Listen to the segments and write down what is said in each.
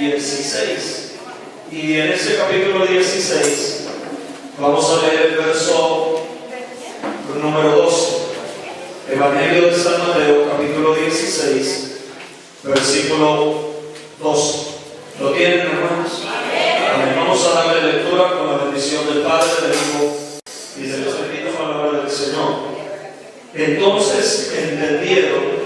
16. Y en ese capítulo 16 vamos a leer el verso número 12. Evangelio de San Mateo, capítulo 16, versículo 12. ¿Lo tienen, hermanos? Amén. Vamos a darle lectura con la bendición del Padre, del Hijo y de la bendita palabra del Señor. Entonces entendieron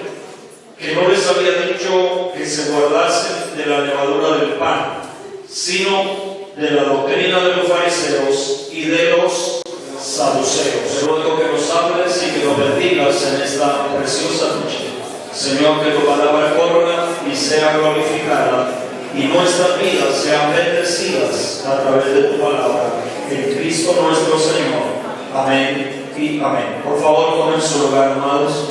que no les había dicho que se guardasen de la levadura del pan, sino de la doctrina de los fariseos y de los saduceos. Te ruego que nos hables y que nos bendigas en esta preciosa noche. Señor, que tu palabra corra y sea glorificada, y nuestras vidas sean bendecidas a través de tu palabra. En Cristo nuestro Señor. Amén y amén. Por favor, tomen su lugar, amados.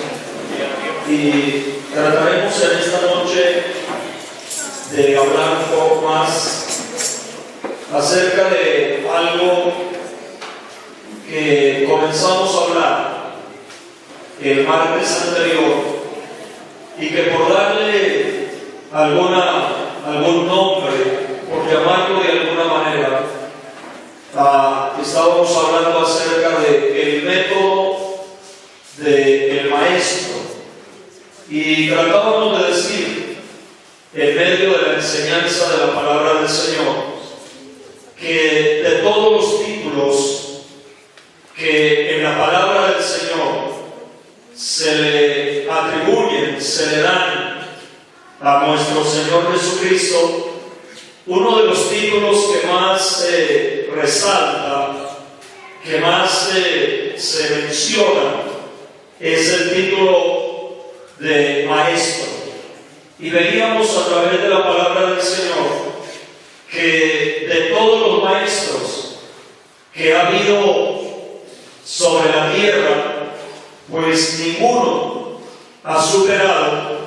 Y trataremos en esta noche de hablar un poco más acerca de algo que comenzamos a hablar el martes anterior y que por darle algún nombre, por llamarlo de alguna manera, estábamos hablando acerca del método del maestro, y tratábamos de decir, en medio de la enseñanza de la palabra del Señor, que de todos los títulos que en la palabra del Señor se le atribuyen, se le dan a nuestro Señor Jesucristo, uno de los títulos que más resalta, que más se menciona, es el título de maestro. Y veíamos a través de la palabra del Señor que de todos los maestros que ha habido sobre la tierra, pues ninguno ha superado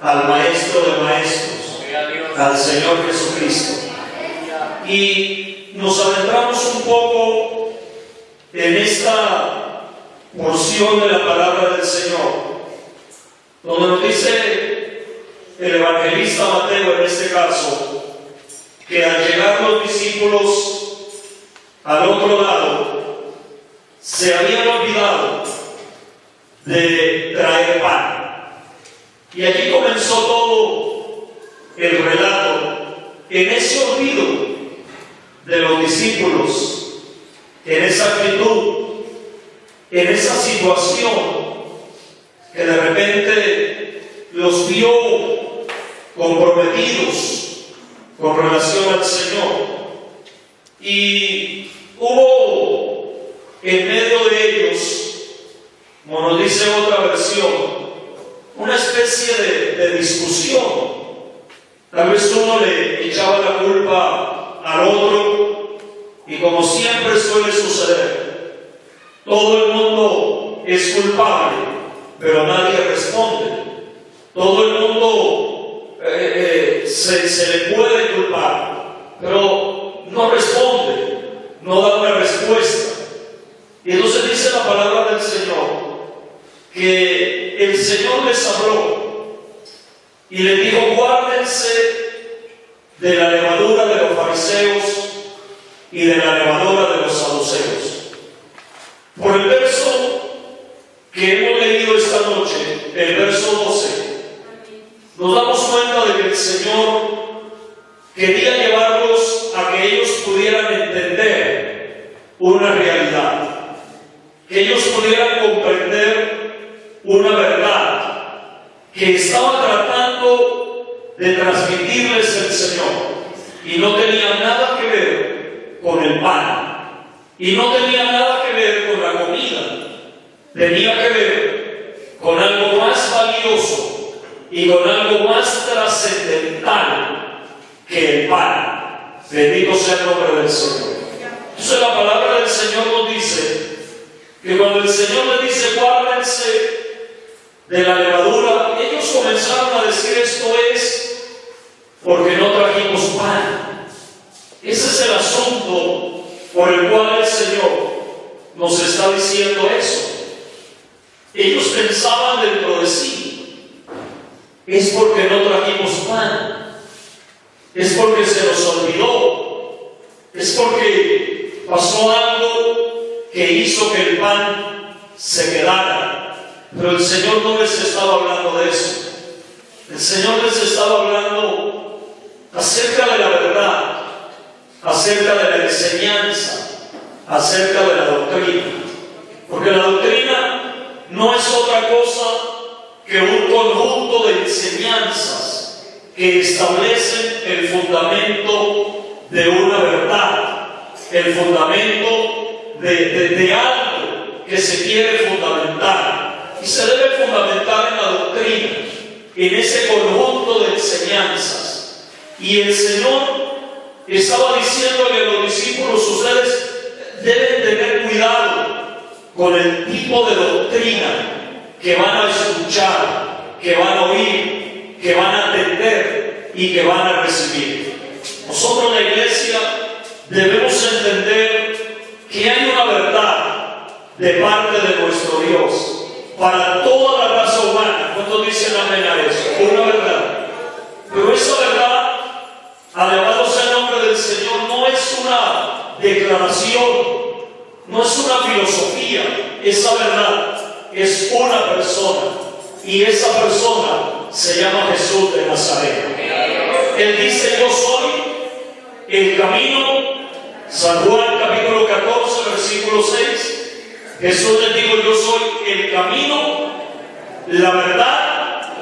al Maestro de Maestros, al Señor Jesucristo. Y nos adentramos un poco en esta porción de la palabra del Señor, donde nos dice el evangelista Mateo, en este caso, que al llegar los discípulos al otro lado, se habían olvidado de traer pan. Y aquí comenzó todo el relato, en ese olvido de los discípulos, en esa actitud, en esa situación que de repente los vio comprometidos con relación al Señor. Y hubo en medio de ellos, como nos dice otra versión, una especie de discusión. Tal vez uno le echaba la culpa al otro, y como siempre suele suceder, todo el mundo es culpable, pero nadie responde. Todo el mundo se le puede culpar, pero no responde, no da una respuesta. Y entonces dice la palabra del Señor que el Señor les habló y les dijo: guárdense de la levadura de los fariseos y de la levadura de los saduceos. Por el verso que hemos leído esta noche, el verso 12, nos damos cuenta de que el Señor quería llevarlos a que ellos pudieran entender una realidad, que ellos pudieran comprender una verdad que estaba tratando de transmitirles el Señor, y no tenía nada que ver con el pan, y no tenía nada que ver con la comida, tenía que ver con algo más valioso y con algo más trascendental que el pan. Bendito sea el nombre del Señor. Entonces la palabra del Señor nos dice que cuando el Señor les dice: guárdense de la levadura, ellos comenzaron a decir: esto es porque no trajimos pan. Ese es el asunto por el cual el Señor nos está diciendo eso. Ellos pensaban dentro de sí: es porque no trajimos pan. es porque se nos olvidó, es porque pasó algo que hizo que el pan se quedara. Pero el Señor no les estaba hablando de eso. El Señor les estaba hablando acerca de la verdad, acerca de la enseñanza, acerca de la doctrina. Porque la doctrina no es otra cosa que un conjunto de enseñanzas que establecen el fundamento de una verdad, el fundamento de algo que se quiere fundamentar. Y se debe fundamentar en la doctrina, en ese conjunto de enseñanzas. Y el Señor estaba diciéndole a los discípulos: ustedes deben tener cuidado con el tipo de doctrina que van a escuchar, que van a oír, que van a atender y que van a recibir. Nosotros, la iglesia, debemos entender que hay una verdad de parte de nuestro Dios para toda la raza humana. ¿Cuántos dicen amén a eso? Una verdad. Pero esa verdad, alabado sea el nombre del Señor, no es una declaración, no es una filosofía. Esa verdad es una persona, y esa persona se llama Jesús de Nazaret. Él dice: yo soy el camino. San Juan capítulo 14 versículo 6. Jesús les dijo: yo soy el camino, la verdad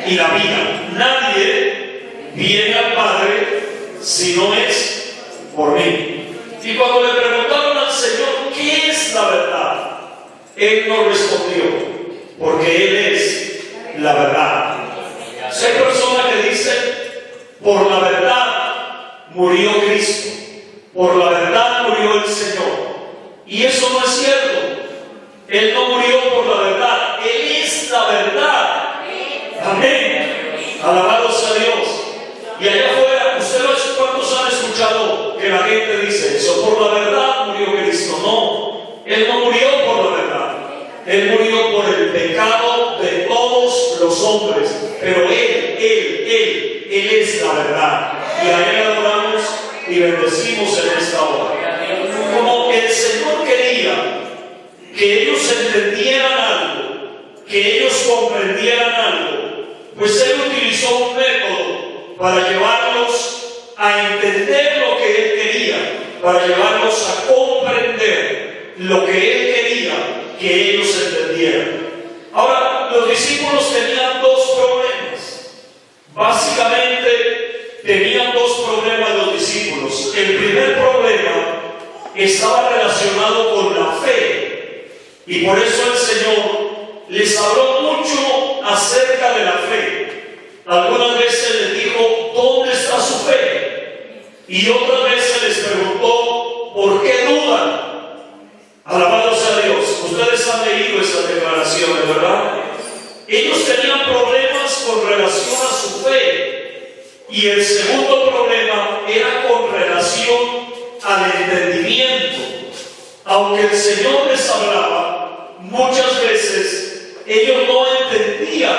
y la vida. Nadie viene al Padre si no es por mí. Y cuando le preguntaron al Señor qué es la verdad, Él no respondió, porque Él es la verdad. Si hay personas que dicen: por la verdad murió Cristo, por la verdad murió el Señor. Y eso no es cierto. Él no murió por la verdad, Él es la verdad. Amén. Alabado sea Dios. Y allá afuera, ¿ustedes cuántos han escuchado que la gente dice eso? Por la verdad murió Cristo. No, Él no murió por la verdad. Él murió por el pecado de todos los hombres. Pero Él es la verdad. Y a Él adoramos y bendecimos en esta hora. Como el Señor quería que ellos entendieran algo, que ellos comprendieran algo, pues Él utilizó un método para llevarlos a entender lo que Él quería, para llevarlos a comprender lo que Él quería que ellos entendieran. Ahora, los discípulos tenían dos problemas. Básicamente tenían dos problemas los discípulos. El primer problema estaba relacionado con la fe. Y por eso el Señor les habló mucho acerca de la fe. Algunas veces les dijo: ¿dónde está su fe? Y otras veces les preguntó: ¿por qué dudan? Alabado sea Dios. Ustedes han leído esas declaraciones, ¿verdad? Ellos tenían problemas con relación a su fe. Y el segundo problema era con relación al entendimiento. Aunque el Señor les hablaba, muchas veces ellos no entendían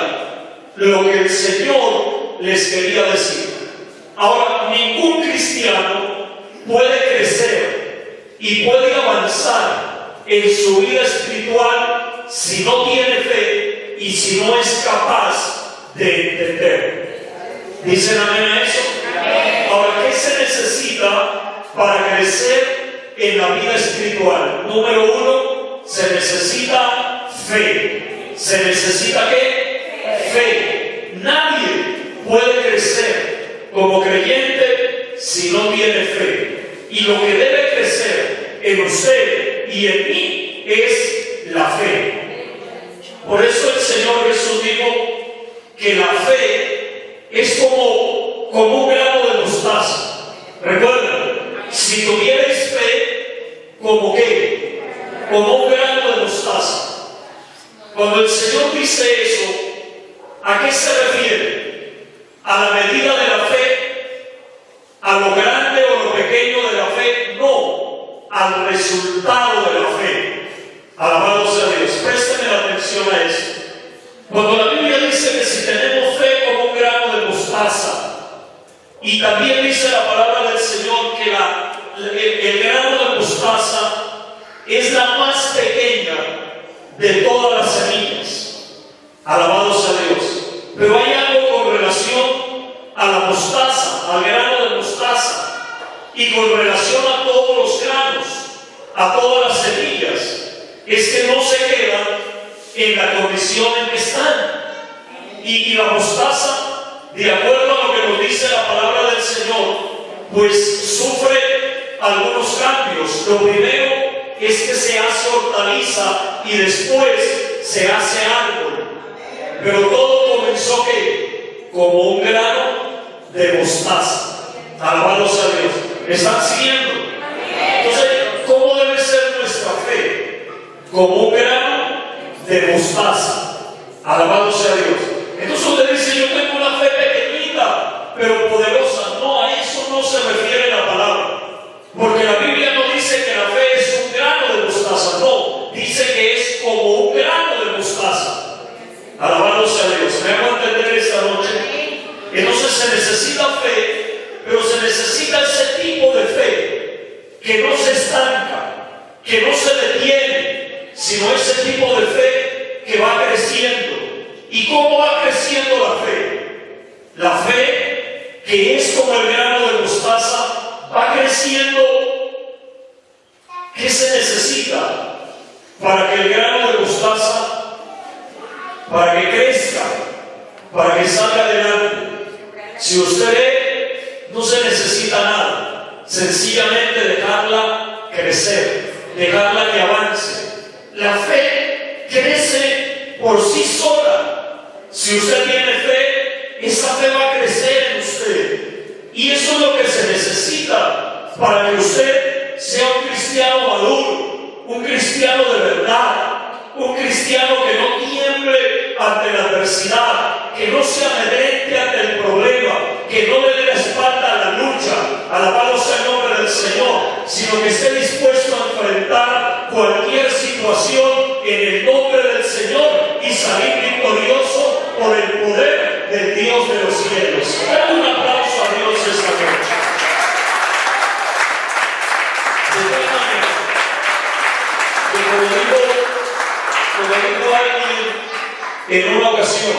lo que el Señor les quería decir. Ahora, ningún cristiano puede crecer y puede avanzar en su vida espiritual si no tiene fe y si no es capaz de entender. ¿Dicen amén a eso? Ahora, ¿qué se necesita para crecer en la vida espiritual? Número uno, se necesita fe. ¿Se necesita qué? Fe. Nadie puede crecer como creyente si no tiene fe. Y lo que debe crecer en usted y en mí es la fe. Por eso el Señor Jesús dijo que la fe es como un grano de mostaza. Recuerden, si tuvierais fe, ¿como qué? Como un grano de mostaza. Cuando el Señor dice eso, ¿a qué se refiere? ¿A la medida de la fe? ¿A lo grande o lo pequeño de la fe? No, al resultado de la fe. Alabado sea Dios. Présteme la atención a eso. Cuando la Biblia dice que si tenemos fe como un grano de mostaza y Y también dice la palabra del Señor que el grano de mostaza es la más pequeña de todas las semillas. Alabados a Dios. Pero hay algo con relación a la mostaza, al grano de mostaza, y con relación a todos los granos, a todas las semillas, es que no se quedan en la condición en que están. Y la mostaza, de acuerdo a lo que nos dice la palabra del Señor, pues sufre algunos cambios. Lo primero es que se hace hortaliza y después se hace árbol. Pero todo comenzó ¿qué? Como un grano de mostaza. Alabados a Dios. ¿Me están siguiendo? Entonces, ¿cómo debe ser nuestra fe? Como un grano de mostaza. Alabados a Dios. Entonces usted dice, yo tengo una fe pequeñita, pero poderosa. No, a eso no se refiere la palabra. Porque la Biblia no dice que la fe es un grano de mostaza. No, dice que es como un grano de mostaza. Alabados a Dios. ¿Me hago entender esta noche? Entonces se necesita fe, pero se necesita ese tipo de fe que no se estanca, que no se detiene, sino ese tipo de fe que va creciendo. ¿Y cómo va creciendo la fe? La fe, que es como el grano de mostaza, va creciendo. ¿Qué se necesita para que el grano de mostaza, para que crezca, para que salga adelante? Si usted ve, no se necesita nada, sencillamente dejarla crecer, dejarla que avance. La fe crece por sí sola. Si usted tiene fe, esa fe va a crecer en usted. Y eso es lo que se necesita para que usted sea un cristiano maduro, un cristiano de verdad, un cristiano que no tiemble ante la adversidad, que no se amedrente ante el problema, que no le dé la espalda a la lucha, alabado sea el nombre del Señor, sino que esté dispuesto a enfrentar cualquier situación en el nombre del Señor y salir victorioso por el poder del Dios de los cielos. Dale un aplauso a Dios esta noche. De tal manera que como dijo alguien en una ocasión,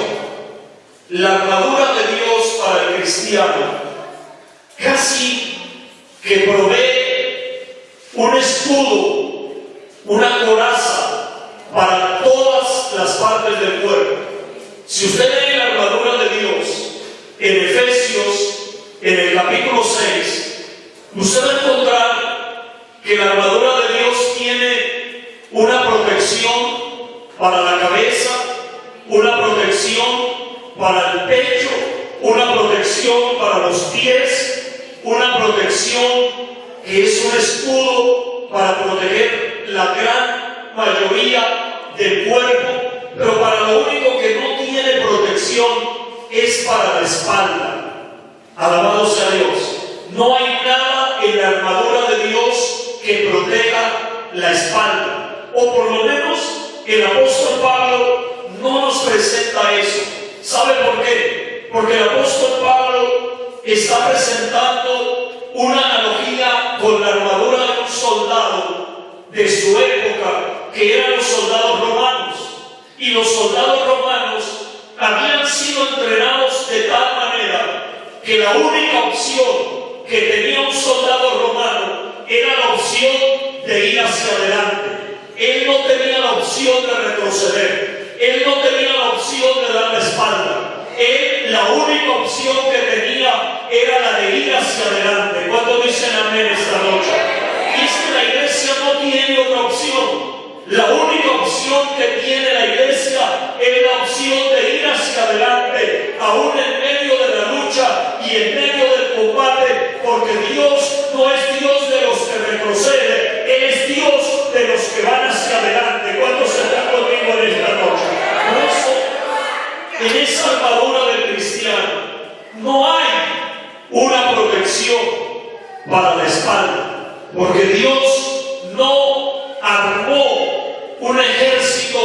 la armadura de Dios para el cristiano casi que provee un escudo, una coraza para todas las partes del cuerpo. Si usted lee la armadura de Dios en Efesios, en el capítulo 6, usted va a encontrar que la armadura de Dios tiene una protección para la cabeza, una protección para el pecho, una protección para los pies, una protección que es un escudo para proteger la gran mayoría del cuerpo, pero para lo único que no tiene protección es para la espalda. Alabado sea Dios. No hay nada en la armadura de Dios que proteja la espalda, o por lo menos el apóstol Pablo no nos presenta eso. ¿Sabe por qué? Porque el apóstol Pablo está presentando una analogía con la armadura de un soldado de su época, que eran los soldados romanos. Y los soldados romanos habían sido entrenados de tal manera que la única opción que tenía un soldado romano era la opción de ir hacia adelante. Él no tenía la opción de retroceder. Él no tenía la opción de dar la espalda. Él, la única opción que tenía era la de ir hacia adelante. ¿Cuántos dicen amén esta noche? Y es que la iglesia no tiene otra opción. La única opción que tiene la iglesia es la opción de ir hacia adelante, aún en medio de la lucha y en medio del combate, porque Dios no es Dios de los que retroceden, Él es Dios de los que van hacia adelante. ¿Cuántos están conmigo en esta noche? Por eso, en esa armadura del cristiano no hay una protección para la espalda, porque Dios no armó un ejército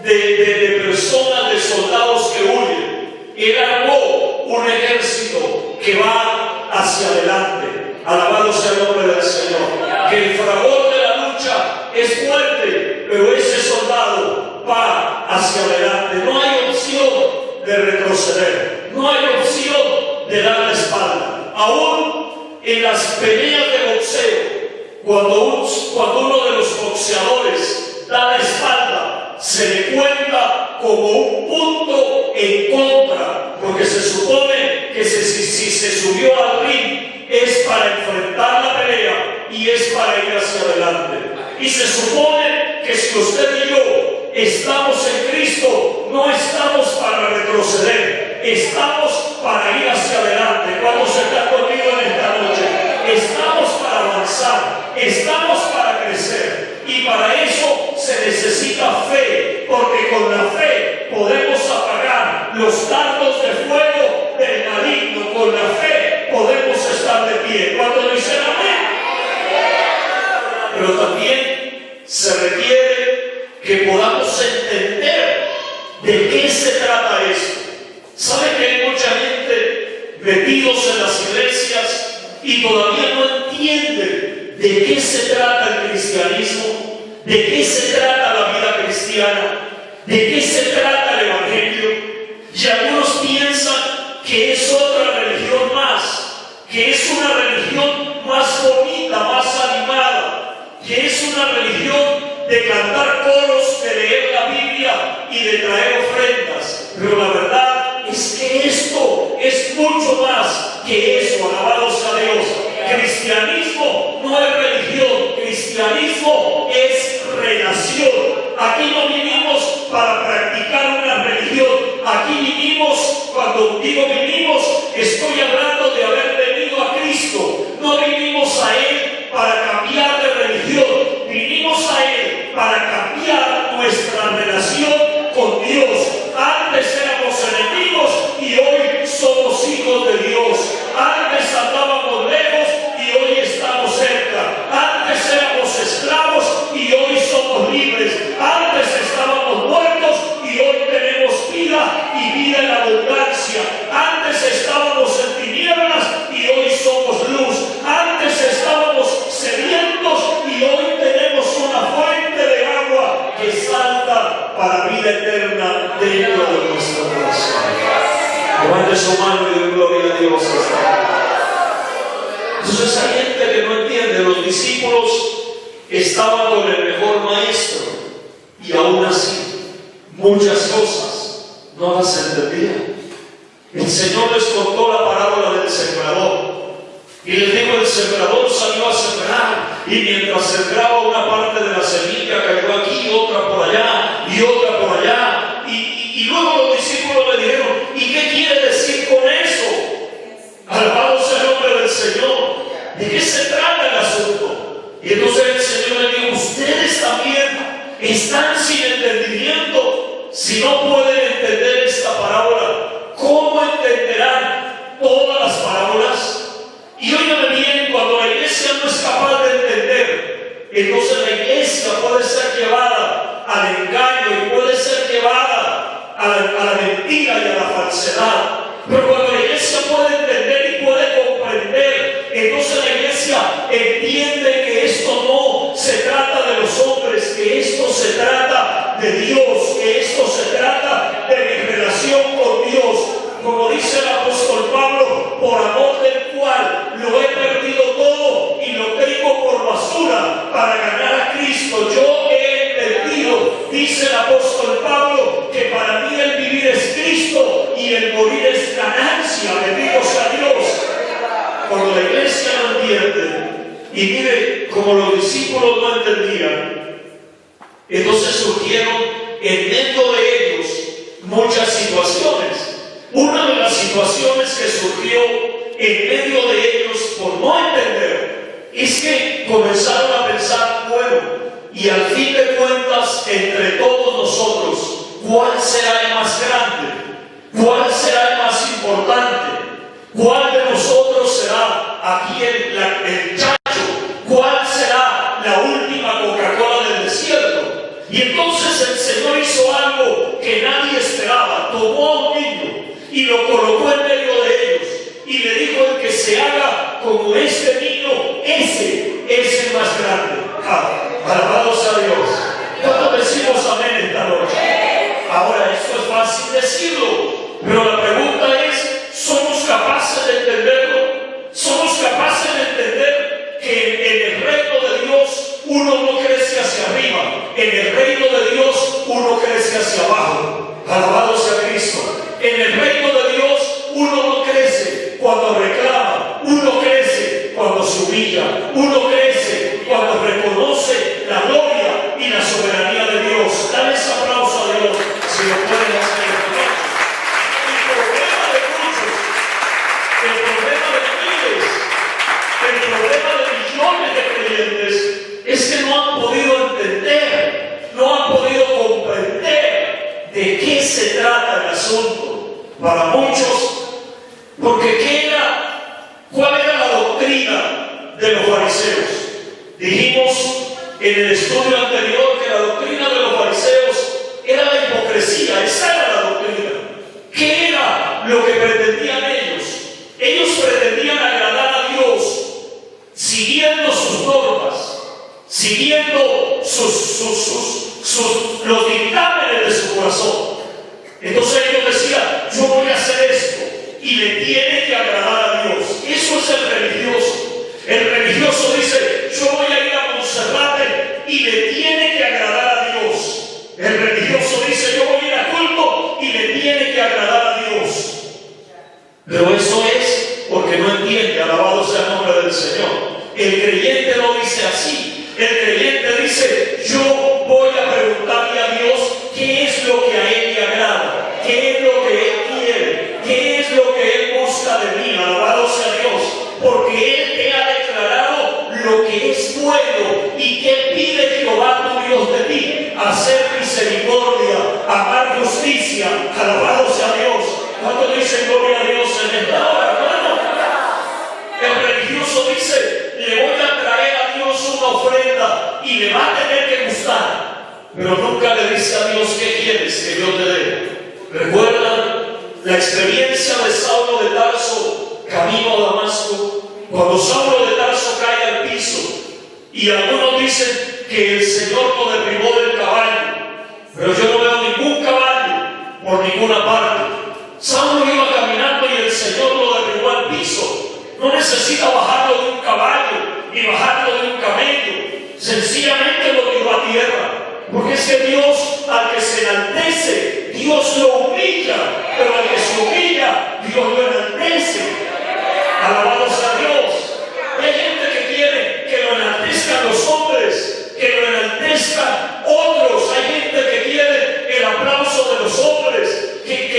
de personas, de soldados que huyen. Él armó un ejército que va hacia adelante. Alabado sea el nombre del Señor. Que el fragor de la lucha es fuerte, pero ese soldado va hacia adelante. No hay opción de retroceder, no hay opción de dar la espalda. Aún en las peleas de boxeo, cuando uno de los boxeadores da la espalda, se le cuenta como un punto en contra, porque se supone que si se subió al ring es para enfrentar la pelea y es para ir hacia adelante. Y se supone que si usted y yo estamos en Cristo, no estamos para retroceder, estamos para ir hacia adelante. Cuando se está conmigo en esta noche, estamos para avanzar, estamos para crecer, y para eso se necesita fe, porque con la fe podemos apagar los dardos de fuego del maligno. Con la fe podemos estar de pie. ¿Cuántos dicen amén? Pero también se requiere que podamos entender de qué se trata esto. ¿Sabe que hay mucha gente metidos en las iglesias y todavía no entienden de qué se trata el cristianismo? ¿De qué se trata la vida cristiana? ¿De qué se trata el evangelio? Y algunos piensan que es otra religión más, que es una religión más bonita, más animada, que es una religión de cantar coros, de leer la Biblia y de traer ofrendas. Pero la verdad es que esto es mucho más que eso. Alabado sea Dios. Cristianismo no es religión, cristianismo es relación. Aquí no vinimos para practicar una religión, aquí vinimos, cuando digo vinimos, estoy hablando de haber venido a Cristo. No vinimos a Él para cambiar de religión, vinimos a Él para cambiar nuestra relación con Dios. Antes éramos enemigos y hoy somos hijos de Dios. Antes andábamos lejos y hoy estamos cerca. Antes éramos esclavos y hoy somos libres. Antes estábamos muertos y hoy tenemos vida y vida en abundancia. Antes estábamos en tinieblas y hoy somos luz. Antes estábamos sedientos y hoy tenemos una fuente de agua que salta para vida eterna dentro de nuestro corazón. Levante su mano y dé gloria a Dios. Entonces hay gente que no entiende. Los discípulos estaban con el mejor maestro y aún así muchas cosas no las entendían. El Señor les contó la parábola del sembrador y les dijo: el sembrador salió a sembrar, y mientras sembraba, una parte de la semilla cayó aquí, otra por allá y otra por allá. Y luego los discípulos le dijeron: ¿y qué quiere decir con eso? Alabado sea el nombre del Señor. ¿De qué se trata el asunto? Y entonces el Señor le dijo: ustedes también están sin entendimiento. Si no pueden entender esta parábola, ¿cómo entenderán todas las parábolas? Y óigame bien, cuando la iglesia no es capaz de entender, entonces la iglesia puede ser llevada al engaño y puede ser llevada a la mentira y a la falsedad. Pero cuando la iglesia puede entender y puede comprender, entonces la iglesia entiende que esto no se trata de los hombres, que esto se trata de Dios, que esto se trata de mi relación con Dios. Como dice el apóstol Pablo: por amor del cual lo he perdido todo y lo tengo por basura para ganar a Cristo. Yo he entendido, dice el apóstol Pablo, que para mí el vivir es Cristo y el morir es ganancia. Bendito sea Dios. Cuando la iglesia no entiende, y mire, como los discípulos no entendían, entonces surgieron en medio de ellos muchas situaciones. Una de las situaciones que surgió en medio de ellos por no entender es que comenzaron a pensar: bueno, y al fin de cuentas, entre todos nosotros, ¿cuál será el más grande? ¿Cuál será el más importante? ¿Cuál de nosotros será aquí el chacho? ¿Cuál será la última Coca-Cola del desierto? Y entonces el Señor hizo algo que nadie esperaba. Tomó a un niño y lo colocó en medio de ellos y le dijo: el que se haga como este niño, ese es el más grande. Alabado sea Dios. ¿Cuántos decimos amén esta noche? Ahora, esto es fácil decirlo, pero la pregunta es: ¿somos capaces de entenderlo? ¿Somos capaces de entender que en el reino de Dios uno no crece hacia arriba, en el reino de Dios uno crece hacia abajo? Alabado sea Cristo. En el reino de Dios uno no crece cuando reclama, uno crece cuando se humilla, uno crece cuando reconoce la gloria y la soberanía de Dios. Dale ese aplauso a Dios si lo pueden hacer. El problema de muchos, el problema de miles, el problema de millones de creyentes es que no han podido entender, no han podido comprender de qué se trata el asunto. Para muchos, porque ¿cuál era la doctrina de los fariseos? Dijimos en el estudio anterior que la doctrina de los fariseos era la hipocresía. Esa era la doctrina. ¿Qué era lo que pretendían ellos? Ellos pretendían agradar a Dios siguiendo sus normas, siguiendo los dictámenes de su corazón. Entonces ellos decían: yo voy a hacer esto y le tiene que agradar a Dios. Eso es el religioso. El religioso dice: yo voy a ir a Monserrate y le tiene que agradar a Dios. El religioso dice: yo voy a ir a culto y le tiene que agradar a Dios. Pero eso es porque no entiende. Alabado sea el nombre del Señor. El creyente no dice así. El creyente dice: yo voy a preguntarle a Dios qué es lo que a Él le agrada, qué es lo que Él quiere, qué es lo que Él busca de mí. Alabado sea Dios, porque Él te ha declarado lo que es bueno y que pide Jehová tu Dios de ti: hacer misericordia, amar justicia. Alabado sea Dios. ¿Cuántos dicen gloria a Dios en esta hora, hermano? El religioso dice: le voy a traer a Dios una ofrenda y le va a tener que gustar. Pero nunca le dice a Dios: ¿qué quieres que yo te dé? ¿Recuerdan la experiencia de Saulo de Tarso camino a Damasco? Cuando Saulo de Tarso cae al piso, y algunos dicen que el Señor lo derribó del caballo, pero yo no veo ningún caballo por ninguna parte. Saulo iba caminando y el Señor lo derribó al piso. No necesita bajarlo de un caballo ni bajarlo de un camello, sencillamente lo tiró a tierra. Porque es que Dios, al que se enaltece, Dios lo humilla, pero al que se humilla, Dios lo enaltece. Alabado sea Dios. Hay gente que quiere que lo enaltezcan los hombres, que lo enaltezcan otros. Hay gente que quiere el aplauso de los hombres, hay gente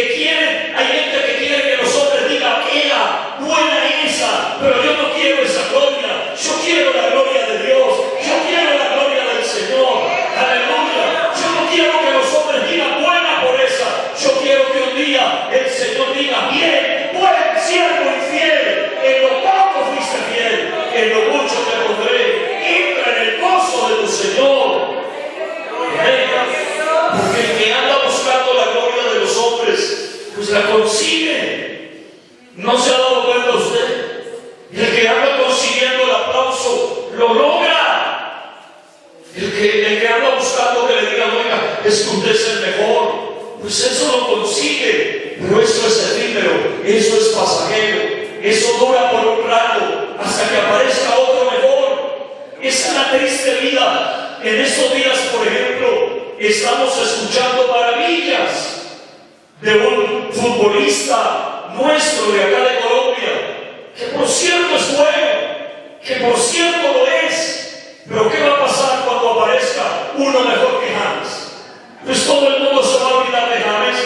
que quiere que los hombres digan: ¡ea, buena esa! Pero yo no quiero esa gloria. Yo quiero la gloria de Dios. Yo quiero la gloria del Señor. Aleluya. Yo no quiero que los hombres digan: buena por esa. Yo quiero que un día el Señor diga: bien, buen siervo y fiel. En lo poco fuiste fiel, en lo mucho te pondré. Entra en el gozo de tu Señor. Porque el que anda buscando la gloria de los hombres, pues la consigue. ¿No se ha dado cuenta usted? El que anda consiguiendo el aplauso lo logra. El que anda buscando que le digan: oiga, es que usted es el mejor, pues eso lo consigue. Pero eso es efímero, eso es pasajero, eso dura por un rato hasta que aparezca otro mejor. Esa es la triste vida. En estos días, por ejemplo, estamos escuchando maravillas de un futbolista nuestro de acá de Colombia, que por cierto es bueno, que por cierto lo es. Pero ¿qué va a pasar cuando aparezca uno mejor que James? Pues todo el mundo se va a olvidar de James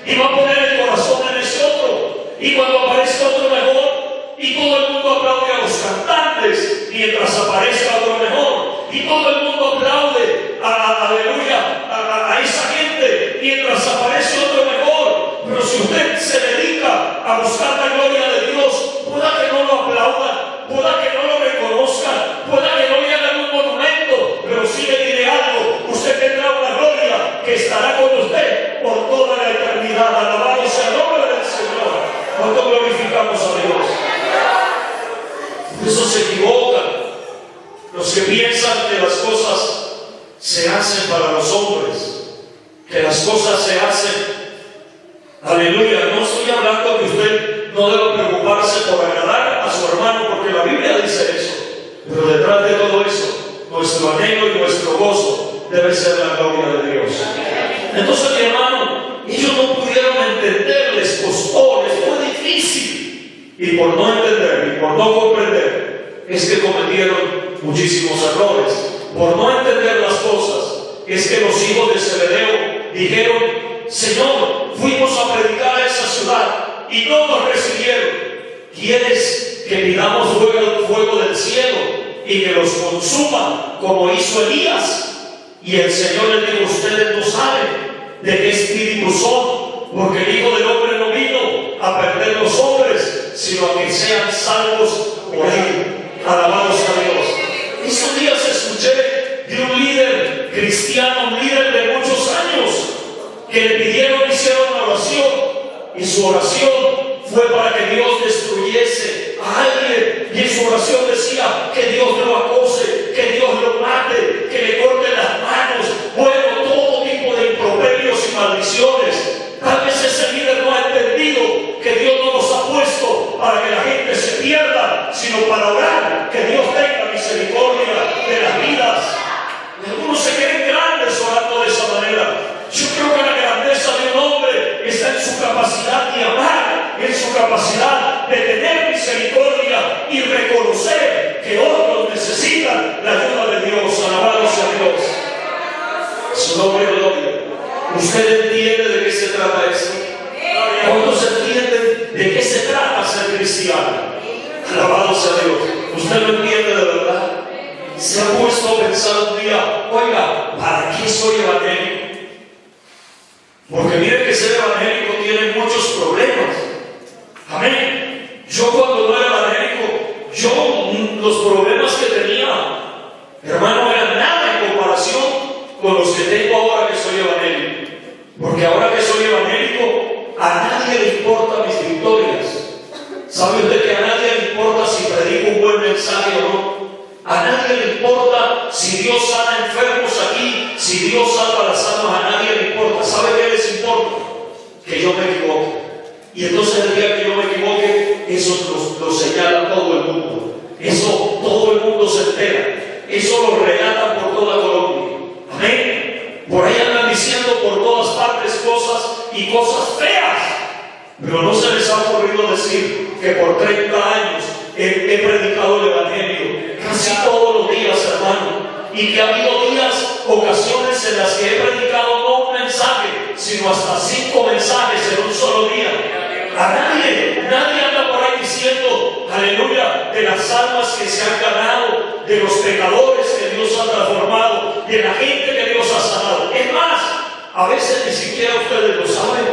y va a poner el corazón en ese otro. Y cuando aparezca otro mejor, y todo el mundo aplaude a los cantantes mientras aparezca otro mejor, y todo el mundo aplaude a esa gente mientras aparece otro mejor. Pero si usted se dedica a buscar la gloria de Dios, pueda que no lo aplaudan, pueda que no lo reconozcan, pueda que no le hagan un monumento, pero sí le diré algo: usted tendrá una gloria que estará con usted por toda la eternidad. Alabado sea el nombre del Señor. ¿Cuánto glorificamos a Dios? para los hombres, que las cosas se hacen. Aleluya, no estoy hablando que usted no debe preocuparse por agradar a su hermano, porque la Biblia dice eso. Pero detrás de todo eso, nuestro anhelo y nuestro gozo debe ser la gloria de Dios. Entonces, mi hermano, ellos no pudieron entender, les costó, les fue difícil. Y por no entender y por no comprender, es que cometieron muchísimos errores. Por no entender las cosas, es que los hijos de Zebedeo dijeron: Señor, fuimos a predicar a esa ciudad y no nos recibieron. ¿Quieres que pidamos fuego del cielo y que los consuma como hizo Elías? Y el Señor les dijo: ustedes no saben de qué espíritu son, porque el Hijo del Hombre no vino a perder los hombres, sino a que sean salvos por él. Alabados a Dios. Esos días escuché de un líder cristiano, un líder de muchos años, que le pidieron, hicieron una oración, y su oración fue para que Dios destruyese a alguien, y en su oración decía que Dios lo acose, que Dios lo mate, que le corte las manos, bueno, todo tipo de improperios y maldiciones. Tal vez ese líder no ha entendido que Dios no nos ha puesto para que la gente se pierda, sino para orar, que Dios tenga misericordia de las vidas. Y algunos se creen grandes orando de esa manera. Yo creo que la grandeza de un hombre está en su capacidad de amar, en su capacidad de tener misericordia y reconocer que otros necesitan la ayuda de Dios. Alabados a Dios. Su nombre es gloria. ¿Usted entiende de qué se trata esto? ¿Cuántos entienden de qué se trata ser cristiano? Alabados a Dios. ¿Usted lo entiende de verdad? ¿Se ha puesto a pensar un día: oiga, ¿para qué soy evangélico? Porque mire que ser evangélico tiene muchos problemas. Amén. Yo cuando no era evangélico, los problemas que tenía, hermano, no eran nada en comparación con los que tengo ahora que soy evangélico. Porque ahora que soy evangélico, a nadie le importan mis victorias. ¿Sabe usted que a nadie le importa si predico un buen mensaje o no? A nadie le importa si Dios sana enfermos aquí, si Dios salva las almas, a nadie le importa. ¿Sabe qué les importa? Que yo me equivoque. Y entonces el día que yo me equivoque, eso lo señala todo el mundo. Eso todo el mundo se entera. Eso lo relatan por toda Colombia. Amén. Por ahí andan diciendo por todas partes cosas y cosas feas. Pero no se les ha ocurrido decir que por 30 años he predicado el Evangelio casi todos los días, hermano, y que ha habido días, ocasiones en las que he predicado no un mensaje, sino hasta 5 mensajes en un solo día. A nadie anda por ahí diciendo, aleluya, de las almas que se han ganado, de los pecadores que Dios ha transformado, de la gente que Dios ha sanado. Es más, a veces ni siquiera ustedes lo saben.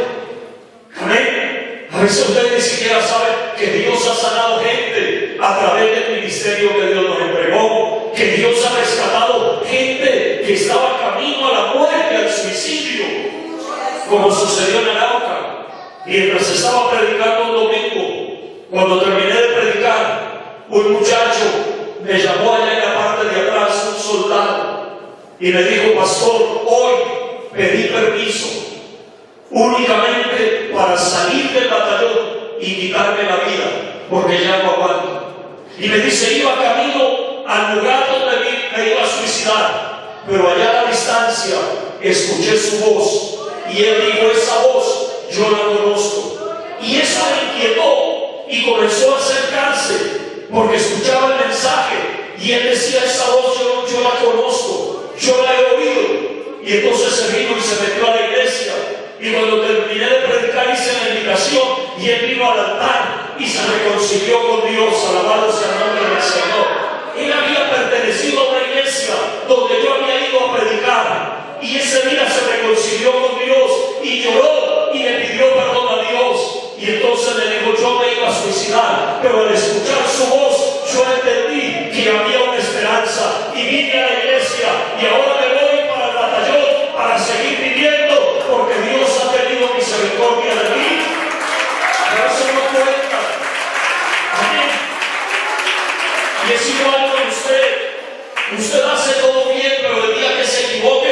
Amén. A veces ustedes ni siquiera saben que Dios ha sanado gente a través del ministerio que Dios nos entregó, que Dios ha rescatado gente que estaba camino a la muerte, al suicidio, como sucedió en Arauca. Mientras estaba predicando un domingo, cuando terminé de predicar, un muchacho me llamó allá en la parte de atrás, un soldado, y me dijo: pastor, hoy pedí permiso únicamente para salir del batallón y quitarme la vida, porque ya no aguanto. Y me dice: iba camino al lugar donde me iba a suicidar, pero allá a la distancia escuché su voz, y él dijo: esa voz yo la conozco. Y eso me inquietó y comenzó a acercarse, porque escuchaba el mensaje, y él decía: esa voz yo la conozco, yo la he oído. Y entonces se vino y se metió a la iglesia. Y cuando terminé de predicar, hice la invitación, y él vino al altar y se reconcilió con Dios. Alabado sea el nombre del Señor. Él había pertenecido a una iglesia donde yo había ido a predicar, y ese día se reconcilió con Dios y lloró y le pidió perdón a Dios. Y entonces le dijo: yo me iba a suicidar, pero al escuchar su voz yo entendí que había una esperanza, y vine a la iglesia, y ahora me voy para el batallón para seguir viviendo, porque Dios ha tenido misericordia de mí. Pero eso no cuenta. Amén. Y es igual con usted. Usted hace todo bien, pero el día que se equivoca,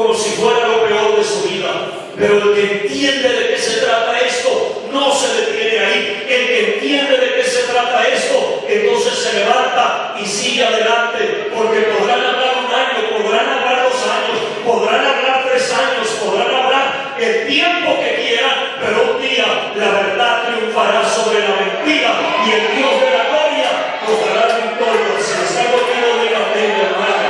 como si fuera lo peor de su vida. Pero el que entiende de qué se trata esto, no se detiene ahí. El que entiende de qué se trata esto, entonces se levanta y sigue adelante, porque podrán hablar un año, podrán hablar 2 años, podrán hablar 3 años, podrán hablar el tiempo que quieran, pero un día la verdad triunfará sobre la mentira y el Dios de la gloria nos dará victoria. Si está conmigo, diga amén, hermano.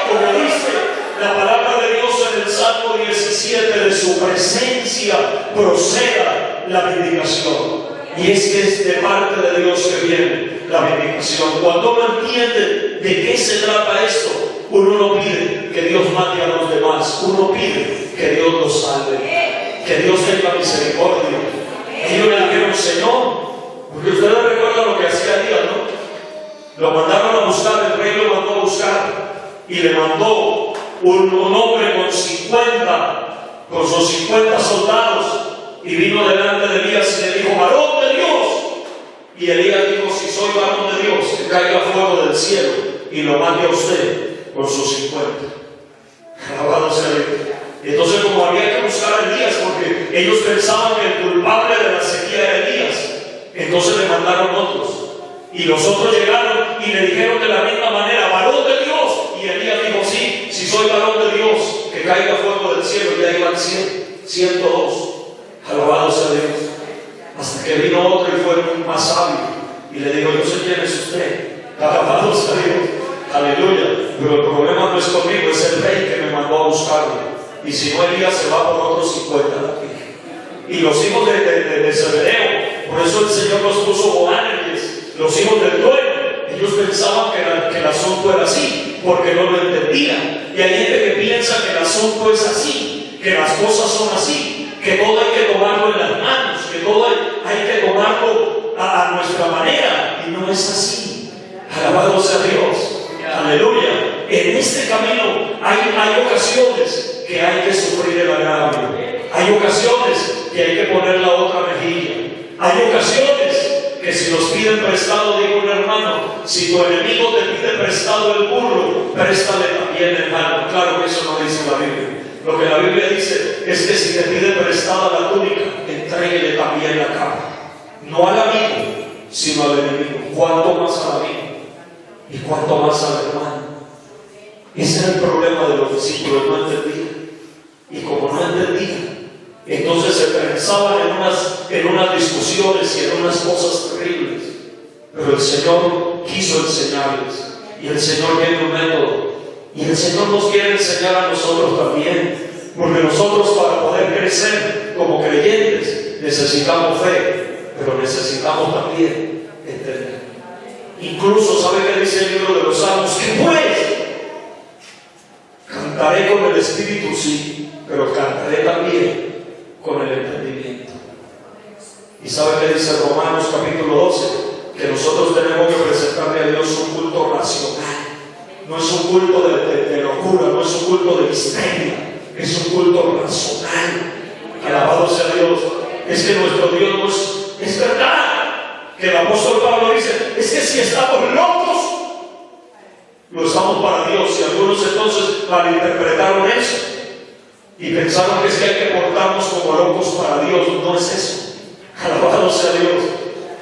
Como dice la palabra de Dios en el Salmo 17, de su presencia proceda la vindicación. Y es que es de parte de Dios que viene la vindicación. Cuando uno entiende de qué se trata esto, uno no pide que Dios mate a los demás, uno pide que Dios los salve, que Dios tenga misericordia. Ellos le dijeron, Señor, porque ustedes recuerdan lo que hacía Elías, ¿no? Lo mandaron a buscar, el rey lo mandó a buscar y le mandó un hombre con sus 50 soldados, y vino delante de Elías y le dijo, varón de Dios. Y Elías dijo, si soy varón de Dios, que caiga fuego del cielo y lo mate a usted con sus 50. Alabado sea Dios. Entonces, como había que buscar a Elías, porque ellos pensaban que el culpable de la sequía era Elías, entonces le mandaron otros. Y los otros llegaron y le dijeron de la misma manera, varón de Dios. Y Elías dijo, sí, si soy varón de Dios, que caiga fuego del cielo. Y ya iban 102. Alabado sea Dios. Hasta que vino otro y fue más sabio y le dijo, yo sé quién es usted. Alabado sea Dios. Aleluya. Pero el problema no es conmigo, es el rey que me mandó a buscarlo. Y si no, Elías se va por otros 50 de aquí. Y los hijos de Zebedeo, por eso el Señor los puso boanerges, los hijos del dueño. Ellos pensaban que el asunto era así, porque no lo entendían. Y hay gente que piensa que el asunto es así, que las cosas son así, que todo hay que tomarlo en las manos, que todo hay que tomarlo a nuestra manera. Y no es así. Alabado sea Dios. Aleluya. En este camino hay ocasiones que hay que sufrir el agravio. Hay ocasiones que hay que poner la otra mejilla. Hay ocasiones que si nos piden prestado, dijo un hermano, si tu enemigo te pide prestado el burro, préstale también el mano. Claro que eso no dice la Biblia. Lo que la Biblia dice es que si te pide prestada la túnica, entréguele también la capa. No al amigo, sino al enemigo. ¿Cuánto más al amigo? ¿Y cuánto más al hermano? Ese era el problema de los discípulos, no entendían. Y como no entendían, entonces se pensaban en unas discusiones y en unas cosas terribles. Pero el Señor quiso enseñarles, y el Señor tiene un método, y el Señor nos quiere enseñar a nosotros también, porque nosotros, para poder crecer como creyentes, necesitamos fe, pero necesitamos también entender. Incluso, ¿sabe qué dice el libro de los Salmos? Que pues cantaré con el espíritu, sí, pero cantaré también con el entendimiento. ¿Y sabe qué dice Romanos capítulo 12? Que nosotros tenemos que presentarle a Dios un culto racional. No es un culto de locura, no es un culto de misterio, es un culto racional. Alabado sea Dios. Es que nuestro Dios no es verdad. Que el apóstol Pablo dice, es que si estamos locos, lo estamos para Dios. Y algunos entonces malinterpretaron eso y pensaron que es que hay que portarnos como locos para Dios. No es eso. Alabado sea Dios.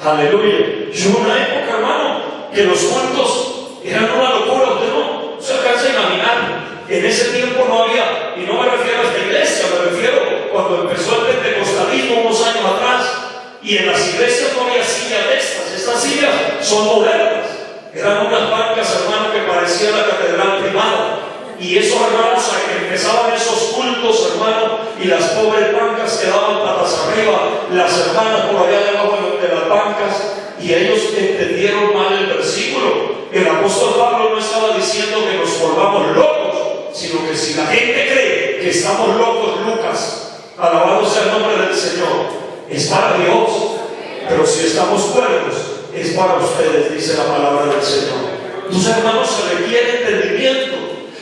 Aleluya. Y hubo una época, hermano, que los cultos eran una locura. Usted no se alcanza a imaginar. En ese tiempo no había, y no me refiero a esta iglesia, me refiero cuando empezó el pentecostalismo unos años atrás, y en las iglesias no había sillas de estas. Estas sillas son modernas. Eran unas bancas, hermano, que parecía la catedral privada. Y esos hermanos empezaban esos cultos, hermano, y las pobres bancas quedaban patas arriba, las hermanas por allá debajo de las bancas, y ellos entendieron mal el versículo. El apóstol Pablo no estaba diciendo que nos volvamos locos, sino que si la gente cree que estamos locos, Lucas, alabado sea el nombre del Señor, es para Dios. Pero si estamos cuerdos, es para ustedes, dice la palabra del Señor. Entonces, hermanos, se requiere entendimiento.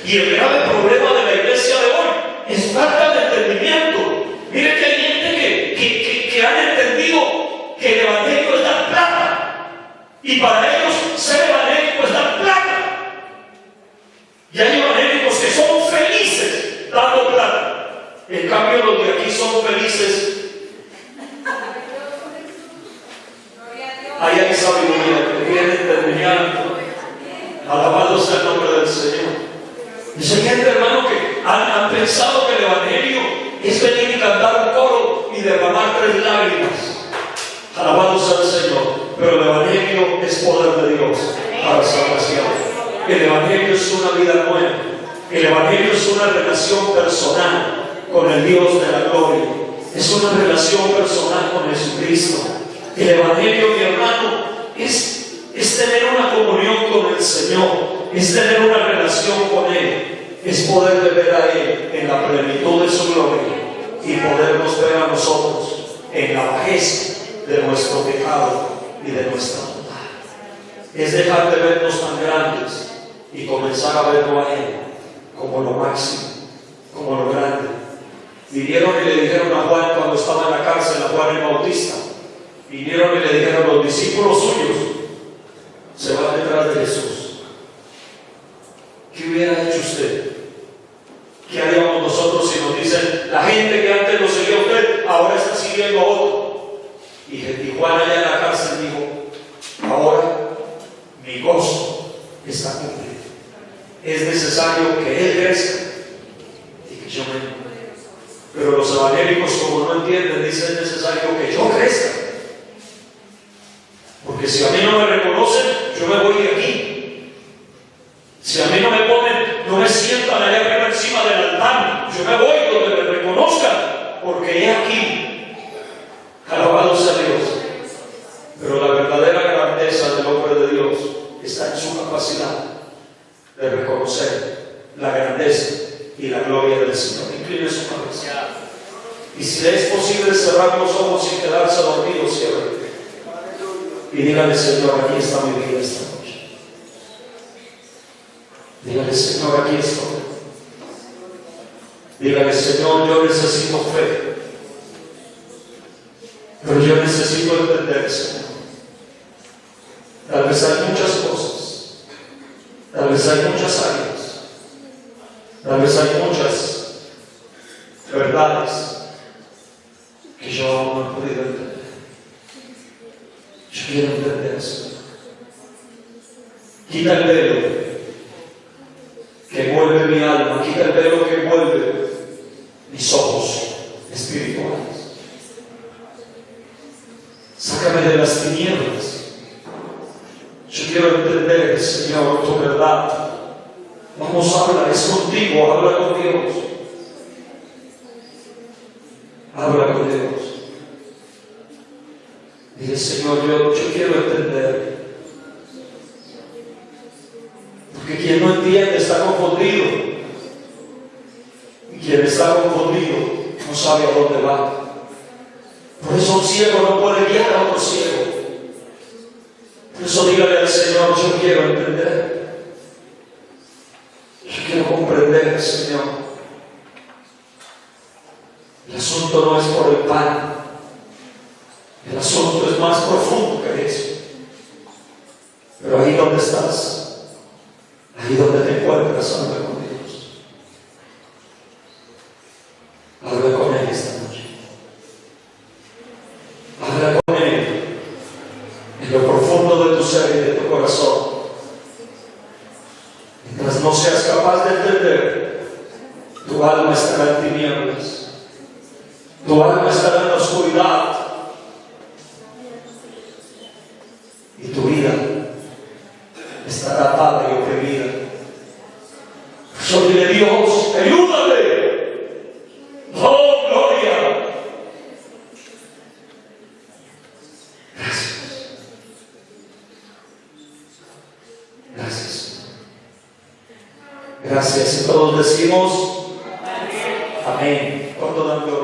Y el grave problema de la iglesia de hoy es falta de entendimiento. Mire que hay gente que han entendido que el evangelio es dar plata, y para ellos ser evangélico es dar plata. Y hay evangélicos que son felices dando En cambio, los de aquí son felices. Ahí hay sabiduría que tiene entendimiento. Alabado sea el nombre del Señor. Y hay gente, hermano, que han pensado que el Evangelio es venir y cantar un coro y derramar 3 lágrimas. Alabado sea el Señor. Pero el Evangelio es poder de Dios para salvación. El Evangelio es una vida nueva. El Evangelio es una relación personal con el Dios de la gloria. Es una relación personal con Jesucristo. El Evangelio, mi hermano, es tener una comunión con el Señor, es tener una relación con Él, es poderle ver a Él en la plenitud de su gloria y podernos ver a nosotros en la bajeza de nuestro pecado y de nuestra maldad. Es dejar de vernos tan grandes y comenzar a verlo a Él como lo máximo, como lo grande. Vinieron y le dijeron a Juan cuando estaba en la cárcel, a Juan el Bautista, vinieron y le dijeron a los discípulos suyos, se van detrás de Jesús. ¿Qué hubiera hecho usted? ¿Qué haríamos nosotros si nos dicen, la gente que antes lo seguía a usted, ahora está siguiendo a otro? Y Juan allá en la cárcel dijo, ahora mi gozo está cumplido. Es necesario que Él crezca y que yo me... Pero los evangélicos, como no entienden, dicen, es necesario que yo crezca. Porque si a mí no me reconocen, yo me voy de aquí. Si a mí no me ponen, no me sientan allá arriba encima del altar, yo me voy donde me reconozcan, porque he aquí. Alabado sea Dios. Pero la verdadera grandeza del hombre de Dios está en su capacidad de reconocer la grandeza y la gloria del Señor. Incline su cabeza. Y si le es posible cerrar los ojos y quedarse dormido, cierre. Y dígale, Señor, aquí está mi vida esta noche. Dígale, Señor, aquí estoy. Dígale, Señor, yo necesito fe. Pero yo necesito entender, Señor. Tal vez hay muchas cosas. Tal vez hay muchas áreas. Tal vez hay muchas verdades que yo aún no he podido entender. Yo quiero entender eso. Quita el velo que envuelve mi alma, quita el velo que envuelve mis ojos espirituales. Sácame de las tinieblas. Yo quiero entender, Señor, tu verdad. Vamos a hablar, es contigo, habla con Dios. Habla con Dios. Dile, Señor, yo quiero entender. Porque quien no entiende está confundido. Y quien está confundido no sabe a dónde va. Por eso un ciego no puede guiar a otro ciego. Por eso dígale al Señor, yo quiero entender. Yo quiero comprender, Señor. El asunto no es por el pan. El asunto es más profundo que eso. Pero ahí donde estás, ahí donde te encuentras, habla con Dios. Habla con Él esta noche. Habla con Él en lo profundo de tu ser y de tu corazón. Mientras no seas capaz de entender, tu alma estará en tinieblas. Tu alma estará en la oscuridad. Y tu vida estará atada y oprimida. Yo dile, Dios, ayúdame. Oh, gloria. Gracias. Gracias. Gracias. Y todos decimos amén. ¿Cuánto dan gloria?